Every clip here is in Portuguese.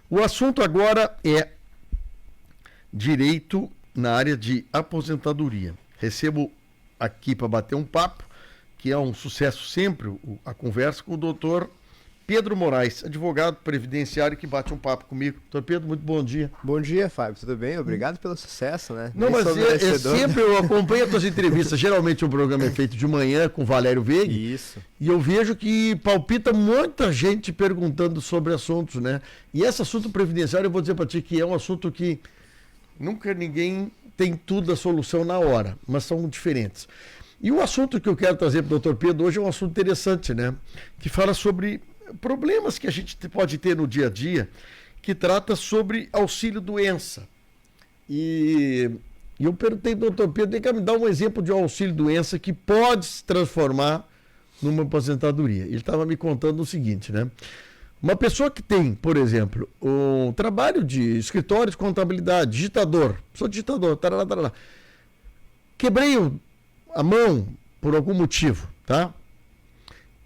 O assunto agora é direito na área de aposentadoria. Recebo aqui para bater um papo, que é um sucesso sempre, a conversa com o doutor Pedro Moraes, advogado previdenciário, que bate um papo comigo. Doutor Pedro, muito bom dia. Bom dia, Fábio, tudo bem? Obrigado pelo sucesso, né? Não, mas sempre eu acompanho as tuas entrevistas. Geralmente o programa é feito de manhã com Valério Veiga. Isso. E eu vejo que palpita muita gente perguntando sobre assuntos, né? E esse assunto previdenciário, eu vou dizer para ti que é um assunto que nunca ninguém tem tudo a solução na hora, mas são diferentes. E o assunto que eu quero trazer para o doutor Pedro hoje é um assunto interessante, né? Que fala sobre problemas que a gente pode ter no dia a dia, que trata sobre auxílio-doença. E eu perguntei ao doutor Pedro, tem que me dar um exemplo de um auxílio-doença que pode se transformar numa aposentadoria. Ele estava me contando o seguinte, né? Uma pessoa que tem, por exemplo, um trabalho de escritório de contabilidade, digitador, sou digitador, tarará, tarará. Quebrei a mão por algum motivo, tá?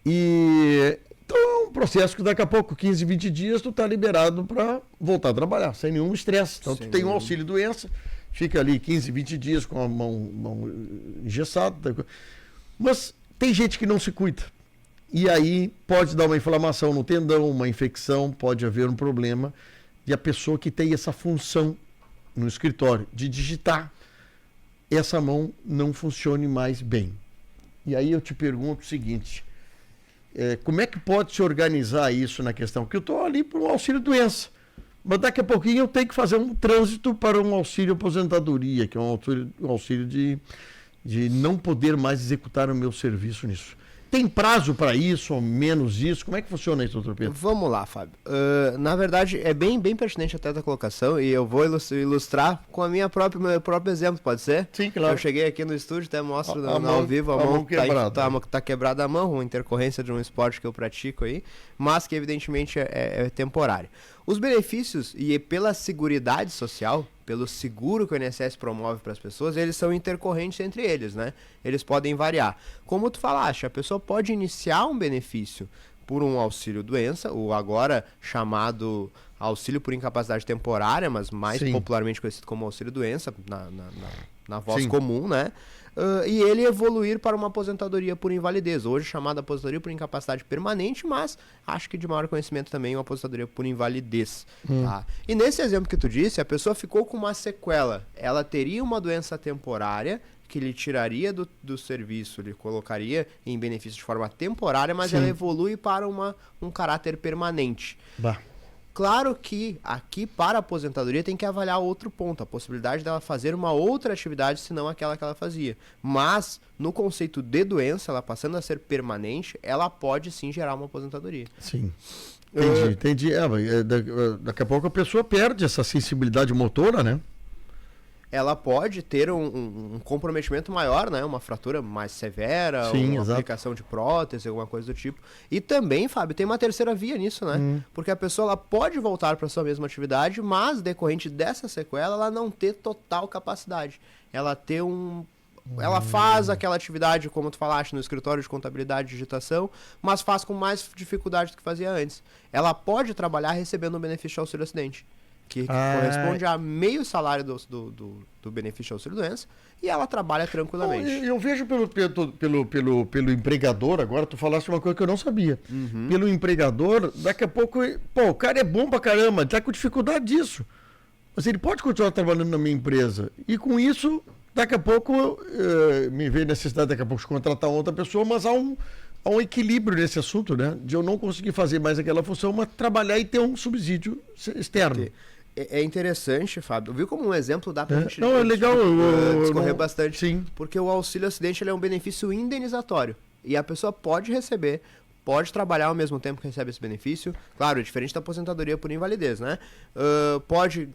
E então é um processo que daqui a pouco, 15, 20 dias, tu tá liberado para voltar a trabalhar, sem nenhum estresse. Então tu tem um auxílio-doença, fica ali 15, 20 dias com a mão engessada. Mas tem gente que não se cuida. E aí pode dar uma inflamação no tendão, uma infecção, pode haver um problema. E a pessoa que tem essa função no escritório de digitar, essa mão não funcione mais bem. E aí eu te pergunto o seguinte, como é que pode se organizar isso na questão? Porque eu estou ali por um auxílio-doença, mas daqui a pouquinho eu tenho que fazer um trânsito para um auxílio-aposentadoria, que é um auxílio de não poder mais executar o meu serviço nisso. Tem prazo para isso ou menos isso? Como é que funciona isso, doutor Pedro? Vamos lá, Fábio. Na verdade, é bem pertinente até a colocação e eu vou ilustrar com a meu próprio exemplo, pode ser? Sim, claro. Eu cheguei aqui no estúdio, até mostro ao vivo, a mão quebrada. Tá quebrada a mão, uma intercorrência de um esporte que eu pratico aí, mas que evidentemente é temporário. Os benefícios e pela seguridade social, pelo seguro que o INSS promove para as pessoas, eles são intercorrentes entre eles, né? Eles podem variar. Como tu falaste, a pessoa pode iniciar um benefício por um auxílio-doença, o agora chamado auxílio por incapacidade temporária, mas mais popularmente conhecido como auxílio-doença, na voz comum, né? E ele evoluir para uma aposentadoria por invalidez, hoje chamada aposentadoria por incapacidade permanente, mas acho que de maior conhecimento também uma aposentadoria por invalidez. Tá? E nesse exemplo que tu disse, a pessoa ficou com uma sequela, ela teria uma doença temporária que lhe tiraria do serviço, lhe colocaria em benefício de forma temporária, mas ela evolui para um caráter permanente. Claro que aqui para a aposentadoria tem que avaliar outro ponto, a possibilidade dela fazer uma outra atividade senão aquela que ela fazia. Mas no conceito de doença, ela passando a ser permanente, ela pode sim gerar uma aposentadoria. Sim. Entendi. Daqui a pouco a pessoa perde essa sensibilidade motora, né? Ela pode ter um comprometimento maior, né? Uma fratura mais severa, uma aplicação de prótese, alguma coisa do tipo. E também, Fábio, tem uma terceira via nisso, né? Porque a pessoa ela pode voltar para sua mesma atividade, mas decorrente dessa sequela, ela não ter total capacidade. Ela ter ela faz aquela atividade, como tu falaste, no escritório de contabilidade e digitação, mas faz com mais dificuldade do que fazia antes. Ela pode trabalhar recebendo um benefício de auxílio-acidente, que corresponde a meio salário do benefício de auxílio-doença, e ela trabalha tranquilamente. Eu vejo pelo empregador, agora tu falaste uma coisa que eu não sabia. Pelo empregador, daqui a pouco, o cara é bom pra caramba, tá com dificuldade disso. Mas ele pode continuar trabalhando na minha empresa. E com isso, daqui a pouco, me vê necessidade daqui a pouco de contratar outra pessoa, mas há um equilíbrio nesse assunto, né? De eu não conseguir fazer mais aquela função, mas trabalhar e ter um subsídio externo. É interessante, Fábio. Viu como um exemplo dá pra gente é legal, discorrer bastante? Sim. Porque o auxílio-acidente ele é um benefício indenizatório. E a pessoa pode receber, pode trabalhar ao mesmo tempo que recebe esse benefício. Claro, é diferente da aposentadoria por invalidez, né? Pode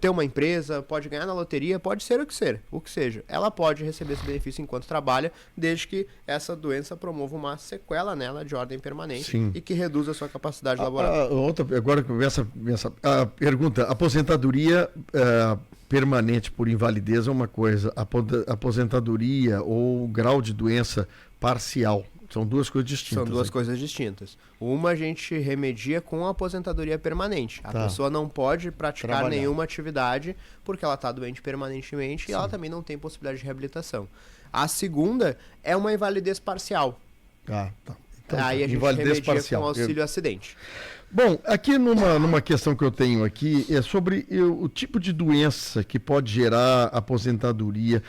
ter uma empresa, pode ganhar na loteria, pode ser o que seja. Ela pode receber esse benefício enquanto trabalha, desde que essa doença promova uma sequela nela de ordem permanente e que reduza a sua capacidade laboral. Agora começa a pergunta, aposentadoria permanente por invalidez é uma coisa, aposentadoria ou grau de doença parcial, São duas coisas distintas. São duas coisas distintas. Uma a gente remedia com a aposentadoria permanente. A pessoa não pode praticar nenhuma atividade porque ela está doente permanentemente e ela também não tem possibilidade de reabilitação. A segunda é uma invalidez parcial. Tá. Então, aí a gente remedia parcial. Com auxílio acidente. Bom, aqui numa questão que eu tenho aqui é sobre o tipo de doença que pode gerar aposentadoria.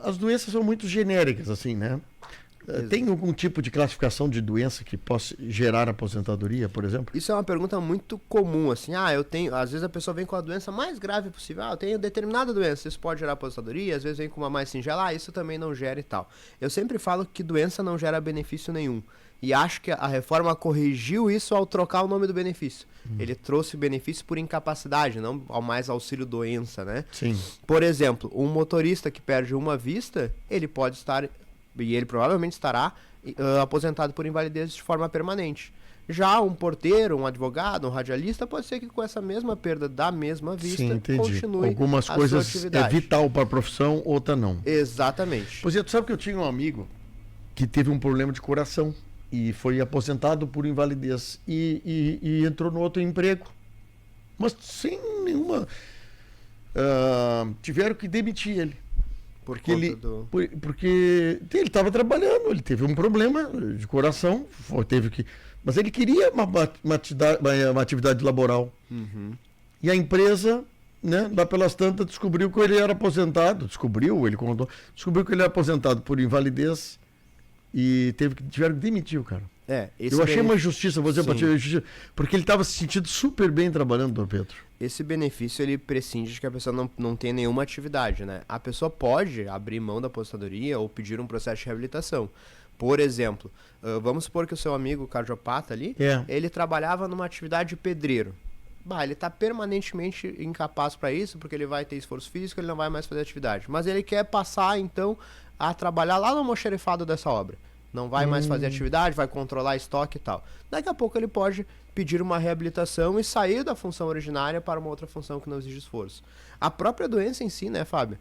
As doenças são muito genéricas, assim, né? Exato. Tem algum tipo de classificação de doença que possa gerar aposentadoria, por exemplo? Isso é uma pergunta muito comum, assim. Eu tenho... Às vezes a pessoa vem com a doença mais grave possível. Eu tenho determinada doença, isso pode gerar aposentadoria. Às vezes vem com uma mais singela, isso também não gera e tal. Eu sempre falo que doença não gera benefício nenhum. E acho que a reforma corrigiu isso ao trocar o nome do benefício. Ele trouxe benefício por incapacidade, não ao mais auxílio doença, né? Sim. Por exemplo, um motorista que perde uma vista, ele pode estar... E ele provavelmente estará aposentado por invalidez de forma permanente. Já um porteiro, um advogado, um radialista, pode ser que com essa mesma perda da mesma vista, continue algumas coisas é vital para a profissão, outra não. Exatamente. Pois é, tu sabe que eu tinha um amigo que teve um problema de coração e foi aposentado por invalidez e entrou no outro emprego. Mas sem nenhuma... tiveram que demitir ele. Porque ele estava trabalhando, ele teve um problema de coração, mas ele queria uma atividade laboral. E a empresa, né, lá pelas tantas, descobriu que ele era aposentado, descobriu que ele era aposentado por invalidez e tiveram que demitir o cara. Eu achei uma injustiça, vou dizer, porque ele estava se sentindo super bem trabalhando, Dom Pedro. Esse benefício, ele prescinde de que a pessoa não tem nenhuma atividade, né? A pessoa pode abrir mão da aposentadoria ou pedir um processo de reabilitação. Por exemplo, vamos supor que o seu amigo cardiopata ali, ele trabalhava numa atividade de pedreiro. Ele está permanentemente incapaz para isso, porque ele vai ter esforço físico, ele não vai mais fazer atividade. Mas ele quer passar, então, a trabalhar lá no almoxerifado dessa obra. Não vai mais fazer atividade, vai controlar estoque e tal. Daqui a pouco ele pode pedir uma reabilitação e sair da função originária para uma outra função que não exige esforço. A própria doença em si, né, Fábio?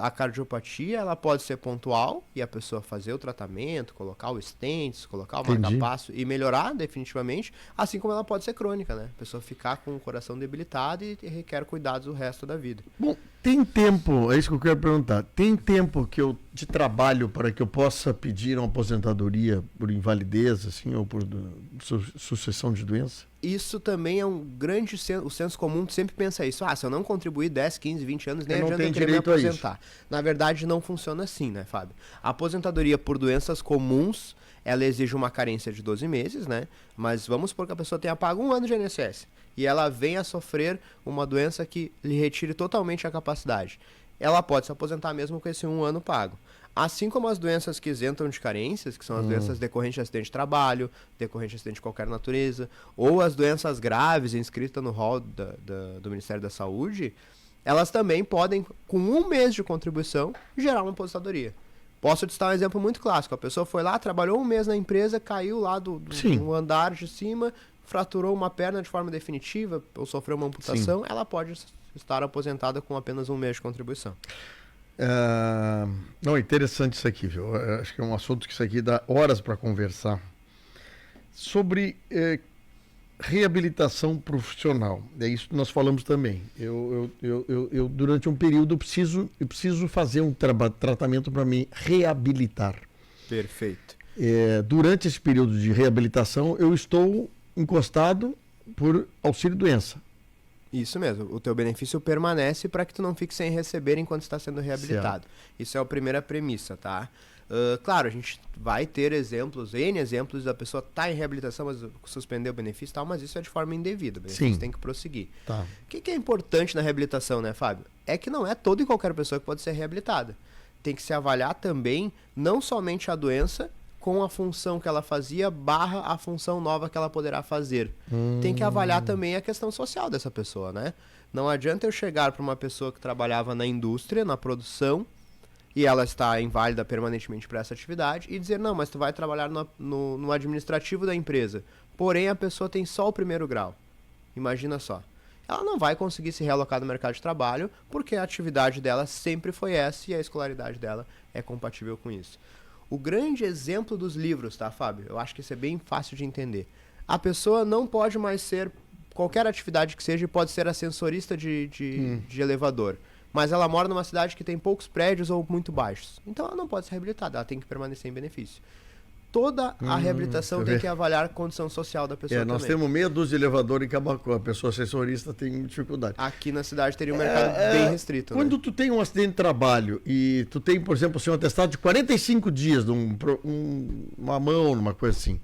A cardiopatia, ela pode ser pontual e a pessoa fazer o tratamento, colocar o stents, colocar o marca-passo e melhorar definitivamente, assim como ela pode ser crônica, né? A pessoa ficar com o coração debilitado e requer cuidados o resto da vida. Bom, tem tempo, é isso que eu quero perguntar, tem tempo de trabalho para que eu possa pedir uma aposentadoria por invalidez, assim, ou por sucessão de doença? Isso também é um grande... O senso comum sempre pensa isso. Se eu não contribuir 10, 15, 20 anos, nem adianta eu querer me aposentar. Na verdade, não funciona assim, né, Fábio? A aposentadoria por doenças comuns, ela exige uma carência de 12 meses, né? Mas vamos supor que a pessoa tenha pago 1 ano de INSS e ela venha a sofrer uma doença que lhe retire totalmente a capacidade. Ela pode se aposentar mesmo com esse 1 ano pago. Assim como as doenças que isentam de carências, que são as doenças decorrentes de acidente de trabalho, decorrentes de acidente de qualquer natureza, ou as doenças graves inscritas no rol do Ministério da Saúde, elas também podem, com 1 mês de contribuição, gerar uma aposentadoria. Posso te citar um exemplo muito clássico. A pessoa foi lá, trabalhou 1 mês na empresa, caiu lá do andar de cima, fraturou uma perna de forma definitiva, ou sofreu uma amputação, ela pode estar aposentada com apenas 1 mês de contribuição. Não, interessante isso aqui, viu? Acho que é um assunto que isso aqui dá horas para conversar. Sobre reabilitação profissional, é isso que nós falamos também. Eu durante um período, eu preciso fazer um tratamento para me reabilitar. Perfeito. Durante esse período de reabilitação, eu estou encostado por auxílio-doença. Isso mesmo, o teu benefício permanece para que tu não fique sem receber enquanto está sendo reabilitado. Certo. Isso é a primeira premissa, tá? Claro, a gente vai ter N exemplos da pessoa tá em reabilitação, mas suspendeu o benefício e tal, mas isso é de forma indevida, o benefício tem que prosseguir. Tá. O que é importante na reabilitação, né, Fábio? É que não é toda e qualquer pessoa que pode ser reabilitada. Tem que se avaliar também, não somente a doença, com a função que ela fazia / a função nova que ela poderá fazer. Tem que avaliar também a questão social dessa pessoa, né? Não adianta eu chegar para uma pessoa que trabalhava na indústria, na produção, e ela está inválida permanentemente para essa atividade, e dizer, não, mas tu vai trabalhar no administrativo da empresa. Porém, a pessoa tem só o 1º grau. Imagina só. Ela não vai conseguir se realocar no mercado de trabalho, porque a atividade dela sempre foi essa, e a escolaridade dela é compatível com isso. O grande exemplo dos livros, tá, Fábio? Eu acho que isso é bem fácil de entender. A pessoa não pode mais ser qualquer atividade que seja, pode ser ascensorista de elevador. Mas ela mora numa cidade que tem poucos prédios ou muito baixos. Então ela não pode ser reabilitada, ela tem que permanecer em benefício. Toda a reabilitação tem que avaliar a condição social da pessoa nós também. temos meia dúzia de elevador em Camaquã, a pessoa assessorista tem dificuldade. Aqui na cidade teria um mercado bem restrito. Quando tu tem um acidente de trabalho e tu tem, por exemplo, assim, um atestado de 45 dias, uma mão, uma coisa assim,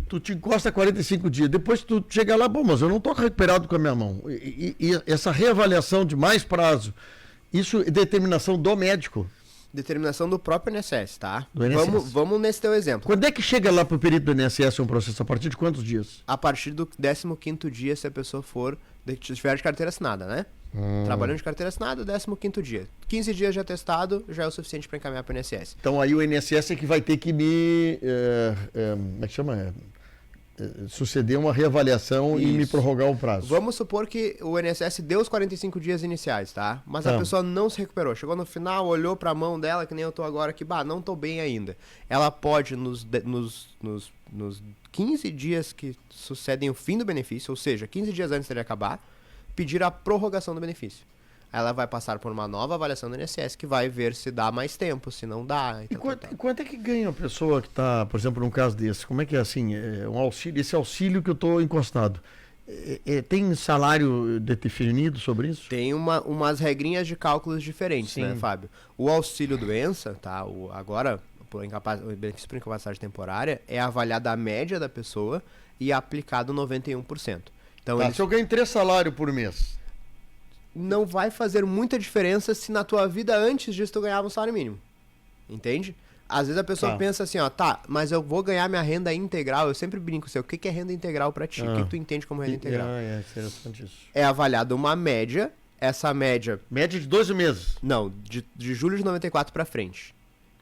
tu te encosta 45 dias, depois tu chega lá, bom, mas eu não estou recuperado com a minha mão. E essa reavaliação de mais prazo, isso é determinação do médico? Determinação do próprio INSS, tá? Do INSS. Vamos nesse teu exemplo. Quando é que chega lá pro perito do INSS um processo? A partir de quantos dias? A partir do 15º dia, se a pessoa tiver de carteira assinada, né? Trabalhando de carteira assinada, 15º dia. 15 dias de atestado já é o suficiente para encaminhar para o INSS. Então aí o INSS é que vai ter que me... como é que chama? Suceder uma reavaliação e me prorrogar o prazo. Vamos supor que o INSS deu os 45 dias iniciais, tá? Mas a pessoa não se recuperou. Chegou no final, olhou para a mão dela, que nem eu tô agora aqui, não tô bem ainda. Ela pode, nos 15 dias que sucedem o fim do benefício, ou seja, 15 dias antes dele acabar, pedir a prorrogação do benefício. Ela vai passar por uma nova avaliação do INSS que vai ver se dá mais tempo, se não dá. E quanto é que ganha a pessoa que está, por exemplo, num caso desse? Como é que é assim? Um auxílio, esse auxílio que eu estou encostado. Tem salário definido sobre isso? Tem umas regrinhas de cálculos diferentes, né, Fábio? O auxílio doença, tá? Agora, o benefício por incapacidade temporária é avaliado a média da pessoa e aplicado 91%. Então, se eu ganho 3 salários por mês... não vai fazer muita diferença se na tua vida antes disso tu ganhava um salário mínimo. Entende? Às vezes a pessoa pensa assim, mas eu vou ganhar minha renda integral. Eu sempre brinco assim, o que é renda integral pra ti? O que tu entende como renda integral? É interessante isso. É avaliada uma média, essa média... Média de 12 meses? Não, de julho de 94 pra frente.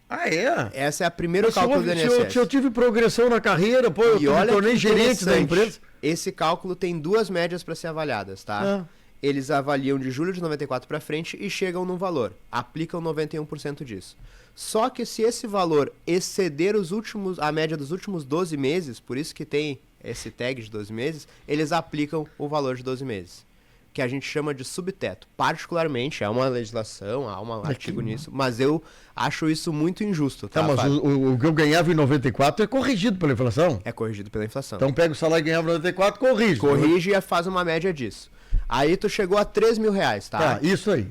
Ah, é? Essa é a primeira cálculo do INSS. Se eu tive progressão na carreira, eu me tornei gerente da empresa. Esse cálculo tem 2 médias para ser avaliadas, tá? Eles avaliam de julho de 94 para frente e chegam no valor. Aplicam 91% disso. Só que se esse valor exceder a média dos últimos 12 meses, por isso que tem esse tag de 12 meses, eles aplicam o valor de 12 meses. Que a gente chama de subteto. Particularmente, há uma legislação, há um artigo nisso, mas eu acho isso muito injusto. Tá, mas o que eu ganhava em 94 é corrigido pela inflação? É corrigido pela inflação. Então pega o salário que ganhava em 94, corrige. Corrige e faz uma média disso. Aí tu chegou a 3 mil reais, tá? Isso aí.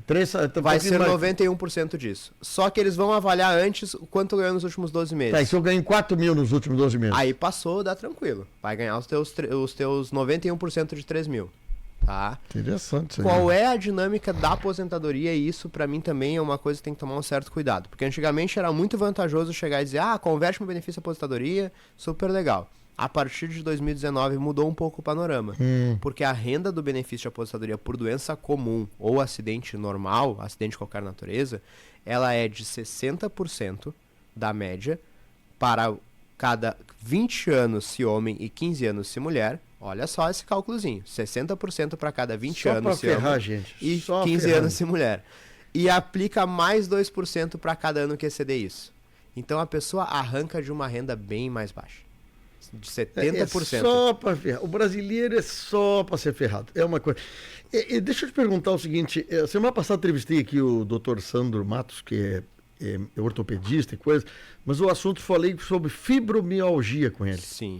Vai ser 91% disso. Só que eles vão avaliar antes o quanto tu ganhou nos últimos 12 meses. E se eu ganhei 4 mil nos últimos 12 meses? Aí passou, dá tranquilo. Vai ganhar os teus 91% de 3 mil. Tá? Interessante isso aí. Qual é a dinâmica da aposentadoria? E isso pra mim também é uma coisa que tem que tomar um certo cuidado. Porque antigamente era muito vantajoso chegar e dizer, converte meu benefício à aposentadoria, super legal. A partir de 2019 mudou um pouco o panorama. Porque a renda do benefício de aposentadoria por doença comum ou acidente normal, acidente de qualquer natureza, ela é de 60% da média para cada 20 anos se homem e 15 anos se mulher. Olha só esse cálculozinho. 60% para cada 20 anos se homem gente. E 15 anos se mulher. E aplica mais 2% para cada ano que exceder isso. Então a pessoa arranca de uma renda bem mais baixa. De 70%. É só para ferrar. O brasileiro é só para ser ferrado. É uma coisa. Deixa eu te perguntar o seguinte. Semana passada entrevistei aqui o Dr. Sandro Matos, que é ortopedista e coisa, mas o assunto falei sobre fibromialgia com ele. Sim.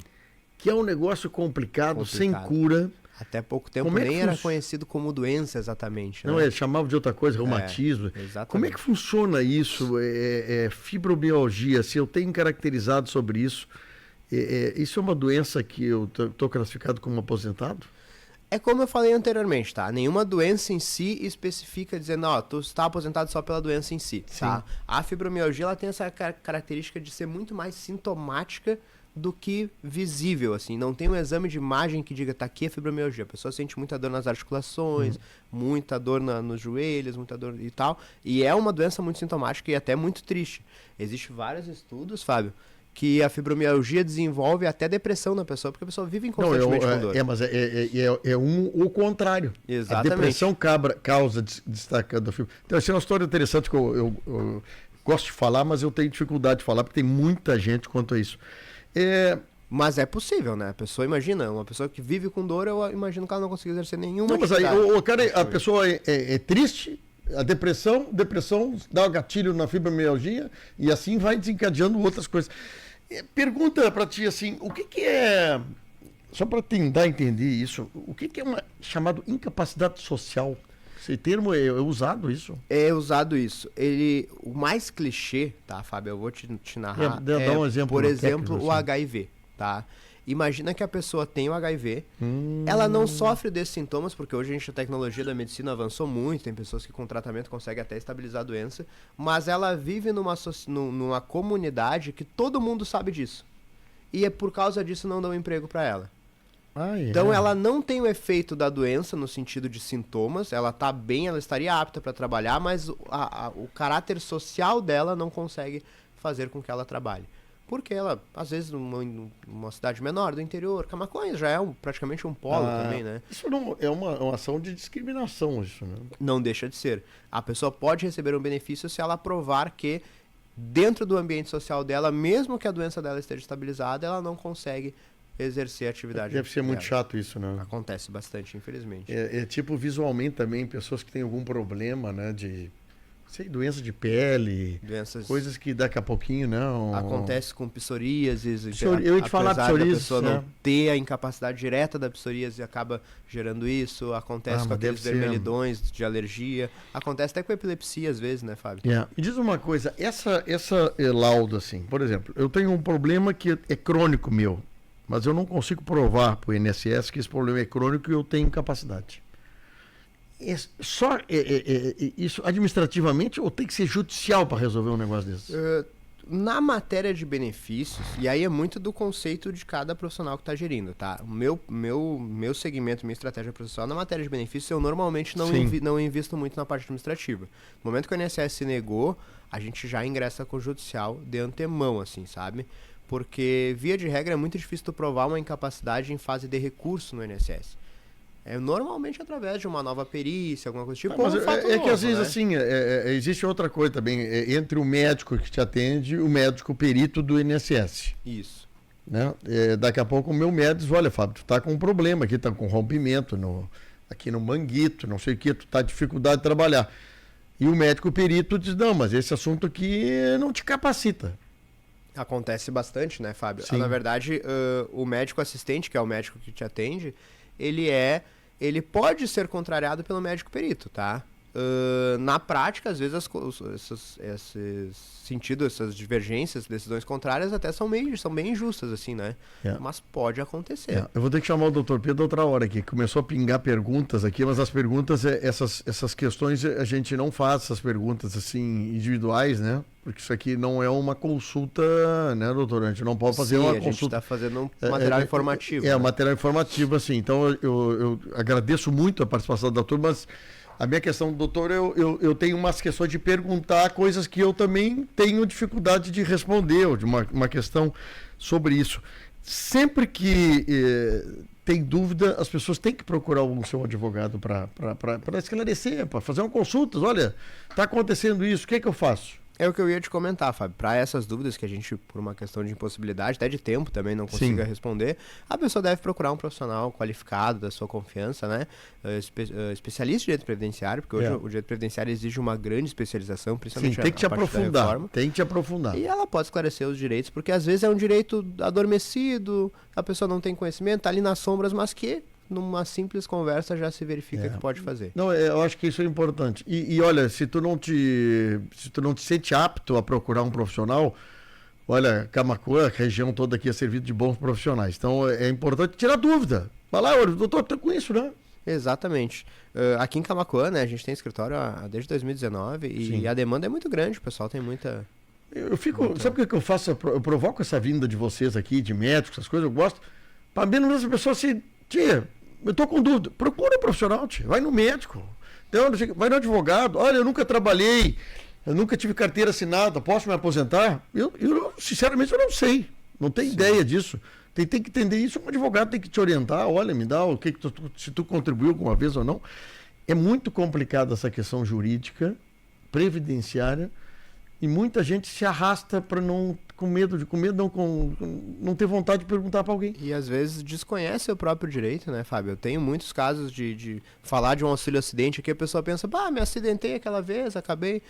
Que é um negócio complicado. Sem cura. Até pouco tempo nem era conhecido como doença exatamente. Não, eles chamavam de outra coisa, reumatismo. Exatamente. Como é que funciona isso? Fibromialgia, se eu tenho caracterizado sobre isso, isso é uma doença que eu estou classificado como aposentado? É como eu falei anteriormente, tá? Nenhuma doença em si especifica dizendo, tu está aposentado só pela doença em si, tá? A fibromialgia, ela tem essa característica de ser muito mais sintomática do que visível, assim. Não tem um exame de imagem que diga, tá aqui a fibromialgia. A pessoa sente muita dor nas articulações, muita dor nos joelhos, muita dor e tal. E é uma doença muito sintomática e até muito triste. Existem vários estudos, Fábio, que a fibromialgia desenvolve até depressão na pessoa, porque a pessoa vive constantemente com dor. Mas é o contrário. Exatamente. A depressão causa destacando a fibra. Então, essa é uma história interessante que eu gosto de falar, mas eu tenho dificuldade de falar, porque tem muita gente quanto a isso. Mas é possível, né? A pessoa, imagina, uma pessoa que vive com dor, eu imagino que ela não consiga exercer nenhuma Não, mas aí, a pessoa é triste, a depressão dá o gatilho na fibromialgia e assim vai desencadeando outras coisas. Pergunta para ti assim, o que é, só para tentar entender isso, o que é chamado incapacidade social? Esse termo é usado isso? É usado isso. O mais clichê, tá, Fábio? Eu vou te narrar. Dá um exemplo. Por exemplo, o HIV, tá? Imagina que a pessoa tem o HIV, ela não sofre desses sintomas, porque hoje a tecnologia da medicina avançou muito, tem pessoas que com tratamento conseguem até estabilizar a doença, mas ela vive numa comunidade que todo mundo sabe disso. E é por causa disso não dão emprego para ela. Então ela não tem o efeito da doença no sentido de sintomas, ela tá bem, ela estaria apta para trabalhar, mas o caráter social dela não consegue fazer com que ela trabalhe. Porque ela, às vezes, numa cidade menor do interior, Camaquões já é praticamente um polo também, né? Isso não é uma ação de discriminação, isso, né? Não deixa de ser. A pessoa pode receber um benefício se ela provar que, dentro do ambiente social dela, mesmo que a doença dela esteja estabilizada, ela não consegue exercer a atividade. Deve ser muito chato isso, né? Acontece bastante, infelizmente. Tipo, visualmente também, pessoas que têm algum problema, né, de... doença de pele, coisas que daqui a pouquinho não... Acontece com psoríases, eu ia te falar psoríase, a pessoa não ter a incapacidade direta da psoríase acaba gerando isso, acontece com aqueles vermelhidões de alergia, acontece até com epilepsia às vezes, né, Fábio? Me diz uma coisa, essa laudo assim, por exemplo, eu tenho um problema que é crônico meu, mas eu não consigo provar para o INSS que esse problema é crônico e eu tenho incapacidade. Isso administrativamente ou tem que ser judicial para resolver um negócio desse? Na matéria de benefícios, e aí é muito do conceito de cada profissional que está gerindo, tá? O meu segmento, minha estratégia processual, na matéria de benefícios, eu normalmente não invisto muito na parte administrativa. No momento que o INSS se negou, a gente já ingressa com o judicial de antemão, assim, sabe? Porque, via de regra, é muito difícil tu provar uma incapacidade em fase de recurso no INSS. Normalmente através de uma nova perícia, alguma coisa tipo. Mas que às vezes, né? Assim, existe outra coisa também, entre o médico que te atende e o médico perito do INSS. Isso. Né? Daqui a pouco o meu médico diz, olha, Fábio, tu tá com um problema aqui, tá com rompimento aqui no manguito, não sei o que, tu tá com dificuldade de trabalhar. E o médico perito diz, não, mas esse assunto aqui não te capacita. Acontece bastante, né, Fábio? Sim. Na verdade, o médico assistente, que é o médico que te atende, ele pode ser contrariado pelo médico perito, tá? Na prática, às vezes, essas divergências, decisões contrárias até são bem injustas, assim, né? Mas pode acontecer. Eu vou ter que chamar o Dr. Pedro outra hora aqui. Começou a pingar perguntas aqui, mas as perguntas, essas questões, a gente não faz essas perguntas, assim, individuais, né? Porque isso aqui não é uma consulta, né, doutor? A gente não pode fazer uma consulta. A gente está fazendo um material informativo. Né? Material informativo, assim. Então, eu agradeço muito a participação da turma, mas a minha questão, doutor, eu tenho umas questões de perguntar coisas que eu também tenho dificuldade de responder, de uma questão sobre isso. Sempre que tem dúvida, as pessoas têm que procurar o seu advogado para esclarecer, para fazer uma consulta. Olha, está acontecendo isso, o que é que eu faço? É o que eu ia te comentar, Fábio. Para essas dúvidas que a gente, por uma questão de impossibilidade, até de tempo também, não consiga responder, a pessoa deve procurar um profissional qualificado, da sua confiança, né? Especialista em direito previdenciário, porque hoje o direito previdenciário exige uma grande especialização, principalmente tem que te aprofundar. Tem que te aprofundar. E ela pode esclarecer os direitos, porque às vezes é um direito adormecido, a pessoa não tem conhecimento, tá ali nas sombras, mas que numa simples conversa já se verifica que pode fazer. Não, eu acho que isso é importante. E olha, se tu não te sente apto a procurar um profissional, olha, Camaquã, a região toda aqui é servida de bons profissionais. Então é importante tirar dúvida. Vai lá, olha, doutor, tá com isso, né? Exatamente. Aqui em Camaquã, né, a gente tem escritório desde 2019 e a demanda é muito grande, o pessoal tem muita... Sabe o que eu faço? Eu provoco essa vinda de vocês aqui, de médicos, essas coisas, eu gosto, para menos as pessoas se... Tia, eu tô com dúvida. Procura um profissional, tia. Vai no médico. Então, vai no advogado. Olha, eu nunca trabalhei Eu nunca tive carteira assinada, posso me aposentar? Eu sinceramente, eu não sei. Não tenho ideia disso. Tem que entender isso, um advogado tem que te orientar, olha, me dá o que se tu contribuiu alguma vez ou não. É muito complicada essa questão jurídica, previdenciária, e muita gente se arrasta para não não ter vontade de perguntar para alguém. E às vezes desconhece o próprio direito, né, Fábio? Eu tenho muitos casos de falar de um auxílio acidente que a pessoa pensa, me acidentei aquela vez, acabei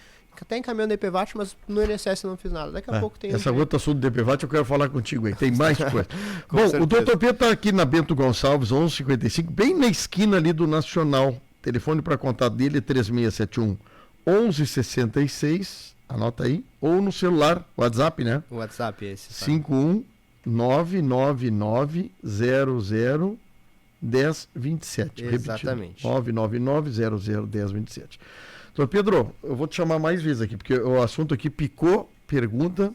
até encaminhando a IPVAT, mas no INSS eu não fiz nada. Daqui a pouco tem... Essa outra assunto do IPVAT eu quero falar contigo aí, tem mais coisa. Bom, certeza. O Dr. Pedro está aqui na Bento Gonçalves, 1155, bem na esquina ali do Nacional. O telefone para contato dele é 3671 1166. Anota aí. Ou no celular, WhatsApp, né? O WhatsApp é esse. 51999001027. Exatamente. 999001027. Então, Pedro, eu vou te chamar mais vezes aqui, porque o assunto aqui picou, pergunta,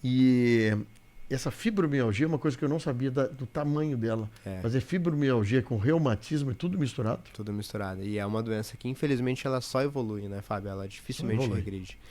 e essa fibromialgia é uma coisa que eu não sabia do tamanho dela. Mas é fibromialgia com reumatismo, é tudo misturado? Tudo misturado. E é uma doença que, infelizmente, ela só evolui, né, Fábio? Ela dificilmente regride.